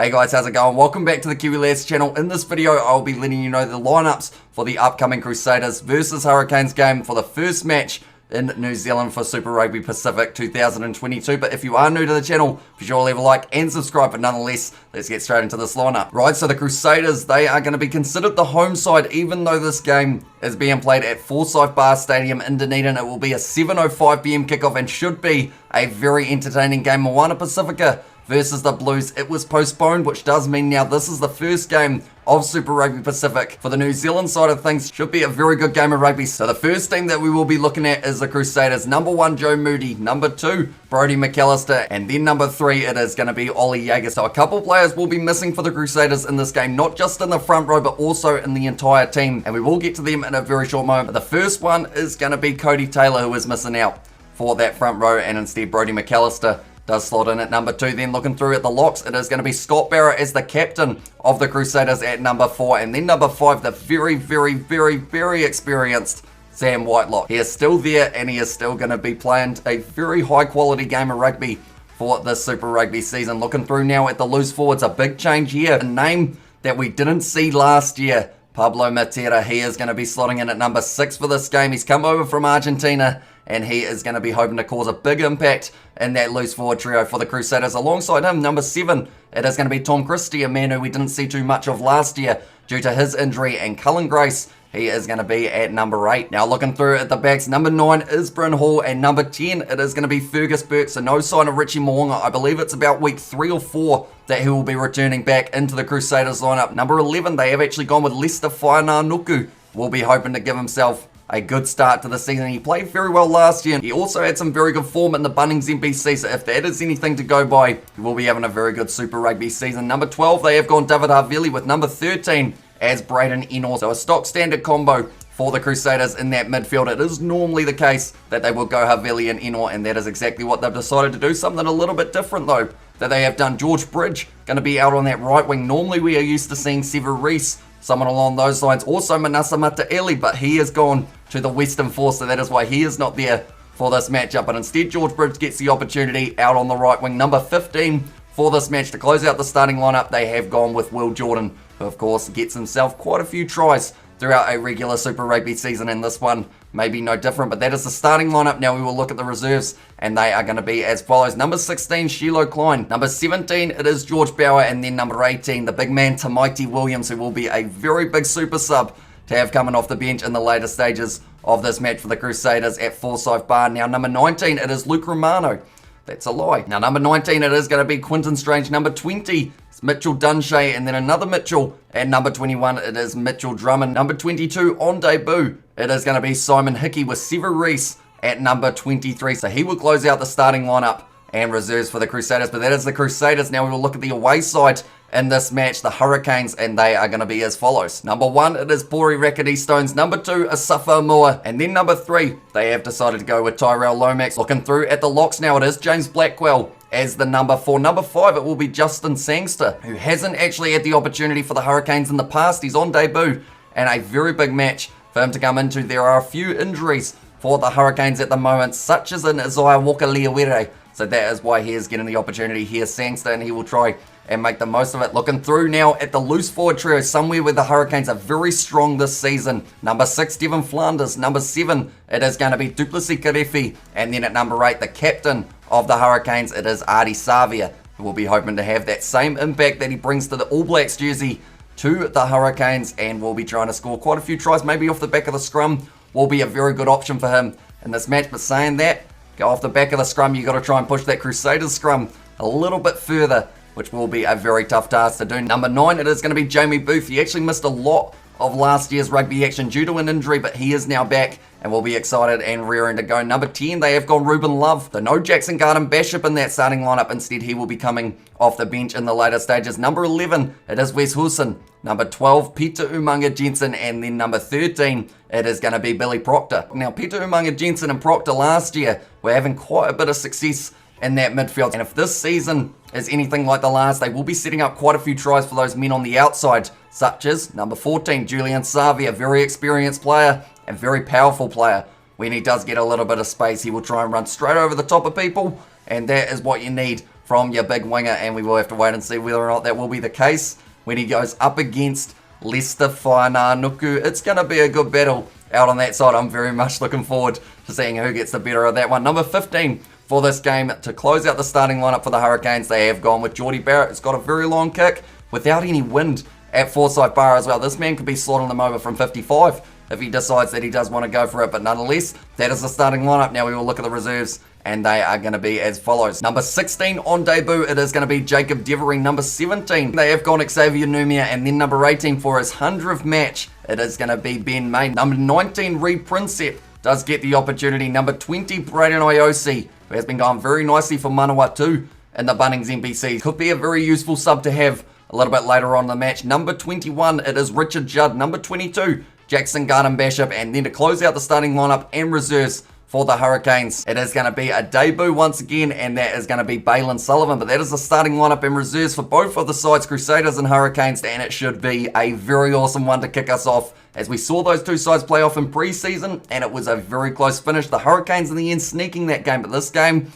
Hey guys, how's it going? Welcome back to the Kiwi Lads channel. In this video, I'll be letting you know the lineups for the upcoming Crusaders versus Hurricanes game for the first match in New Zealand for Super Rugby Pacific 2022. But if you are new to the channel, be sure to leave a like and subscribe. But nonetheless, let's get straight into this lineup. Right, so the Crusaders, they are going to be considered the home side, even though this game is being played at FORSYTH BARR STADIum in Dunedin. It will be a 7:05 PM kickoff and should be a very entertaining game. Moana Pacifica versus the Blues. It was postponed, which does mean now this is the first game of Super Rugby Pacific. For the New Zealand side of things, should be a very good game of rugby. So the first team that we will be looking at is the Crusaders. Number 1, Joe Moody. Number 2, Brodie McAllister. And then number 3, it is going to be Ollie Jaeger. So a couple players will be missing for the Crusaders in this game, not just in the front row, but also in the entire team. And we will get to them in a very short moment. But the first one is going to be Cody Taylor, who is missing out for that front row, and instead Brodie McAllister does slot in at number 2. Then looking through at the locks, it is going to be Scott Barrett as the captain of the Crusaders at number 4. And then number 5, the very experienced Sam Whitelock. He is still there and he is still going to be playing a very high quality game of rugby for this Super Rugby season. Looking through now at the loose forwards, a big change here. A name that we didn't see last year, Pablo Matera. He is going to be slotting in at number 6 for this game. He's come over from Argentina and he is going to be hoping to cause a big impact in that loose forward trio for the Crusaders. Alongside him, number 7, it is going to be Tom Christie, a man who we didn't see too much of last year due to his injury, and Cullen Grace, he is going to be at number 8. Now looking through at the backs, number 9 is Bryn Hall, and number 10, it is going to be Fergus Burke. So no sign of Richie Mo'unga. I believe it's about week 3 or 4 that he will be returning back into the Crusaders lineup. Number 11, they have actually gone with Lester Whainaunuku. Will be hoping to give himself a good start to the season. He played very well last year. He also had some very good form in the Bunnings NBC, so if that is anything to go by, he will be having a very good Super Rugby season. Number 12, they have gone David Havili, with number 13 as Braden Ennor. So a stock standard combo for the Crusaders in that midfield. It is normally the case that they will go Havili and Ennor, and that is exactly what they've decided to do. Something a little bit different though that they have done. George Bridge going to be out on that right wing. Normally we are used to seeing Sever Reese, someone along those lines. Also Manasa Mataele, but he has gone to the Western Force, so that is why he is not there for this matchup. But instead, George Bridge gets the opportunity out on the right wing. Number 15 for this match to close out the starting lineup, they have gone with Will Jordan, who of course gets himself quite a few tries throughout a regular Super Rugby season, and this one may be no different. But that is the starting lineup. Now we will look at the reserves, and they are going to be as follows. Number 16, Shiloh Klein. Number 17, it is George Bauer. And then number 18, the big man, Tamaiti Williams, who will be a very big super sub to have coming off the bench in the later stages of this match for the Crusaders at FORSYTH BARR. Now number 19, it is Luke Romano. That's a lie. Now number 19, it is going to be Quinton Strange. Number 20, it's Mitchell Dunshay, and then another Mitchell. And number 21, it is Mitchell Drummond. Number 22, on debut, it is going to be Simon Hickey with Sever Reese at number 23. So he will close out the starting lineup and reserves for the Crusaders. But that is the Crusaders. Now we will look at the away side in this match, the Hurricanes, and they are going to be as follows. Number 1, it is Pori Rakete Stones. Number 2, Asafa Moa. And then number 3, they have decided to go with Tyrell Lomax. Looking through at the locks now, it is James Blackwell as the number 4. Number 5, it will be Justin Sangster, who hasn't actually had the opportunity for the Hurricanes in the past. He's on debut, and a very big match for him to come into. There are a few injuries for the Hurricanes at the moment, such as in Isaiah Walker-Leawere. So that is why he is getting the opportunity here, Sangster, and he will try and make the most of it. Looking through now at the loose forward trio, somewhere where the Hurricanes are very strong this season. Number 6, Devin Flanders. Number 7, it is going to be Duplessis Karefi. And then at number 8, the captain of the Hurricanes, it is Ardie Savia, who will be hoping to have that same impact that he brings to the All Blacks jersey to the Hurricanes, and will be trying to score quite a few tries, maybe off the back of the scrum, will be a very good option for him in this match. But saying that, go off the back of the scrum, you got to try and push that Crusaders scrum a little bit further, which will be a very tough task to do. Number 9, it is going to be Jamie Booth. He actually missed a lot of last year's rugby action due to an injury, but he is now back and will be excited and rearing to go. Number 10, they have gone Ruben Love. So no Jackson Garden Bishop in that starting lineup. Instead, he will be coming off the bench in the later stages. Number 11, it is Wes Hudson. Number 12, Peter Umaga Jensen. And then number 13, it is going to be Billy Proctor. Now, Peter Umaga Jensen and Proctor last year were having quite a bit of success in that midfield. And if this season is anything like the last, they will be setting up quite a few tries for those men on the outside, such as number 14, Julian Savi, a very experienced player and very powerful player. When he does get a little bit of space, he will try and run straight over the top of people, and that is what you need from your big winger, and we will have to wait and see whether or not that will be the case when he goes up against Leicester Whainānuku. It's going to be a good battle out on that side. I'm very much looking forward to seeing who gets the better of that one. Number 15 for this game to close out the starting lineup for the Hurricanes. They have gone with Jordie Barrett. It's got a very long kick without any wind at FORSYTH BARR as well. This man could be slotting them over from 55 if he decides that he does want to go for it, but nonetheless, that is the starting lineup. Now we will look at the reserves, and they are going to be as follows. Number 16 on debut, it is going to be Jacob Devery. Number 17, they have gone Xavier Numia, and then number 18 for his 100th match, it is going to be Ben May. Number 19, Reed Prinsep, does get the opportunity. Number 20, Braden Iosi, who has been going very nicely for Manawatu in the Bunnings NPC. Could be a very useful sub to have a little bit later on in the match. Number 21, it is Richard Judd. Number 22, Jackson Garden-Bishop. And then to close out the starting lineup and reserves for the Hurricanes, it is going to be a debut once again, and that is going to be Balin Sullivan. But that is the starting lineup and reserves for both of the sides, Crusaders and Hurricanes, and it should be a very awesome one to kick us off, as we saw those two sides play off in pre-season, and it was a very close finish. The Hurricanes in the end sneaking that game, but this game,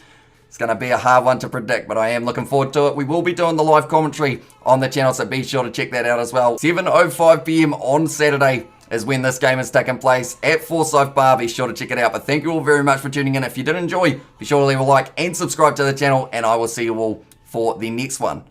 it's going to be a hard one to predict, but I am looking forward to it. We will be doing the live commentary on the channel, so be sure to check that out as well. 7:05 PM on Saturday is when this game is taking place at FORSYTH BARR. Be sure to check it out. But thank you all very much for tuning in. If you did enjoy, be sure to leave a like and subscribe to the channel, and I will see you all for the next one.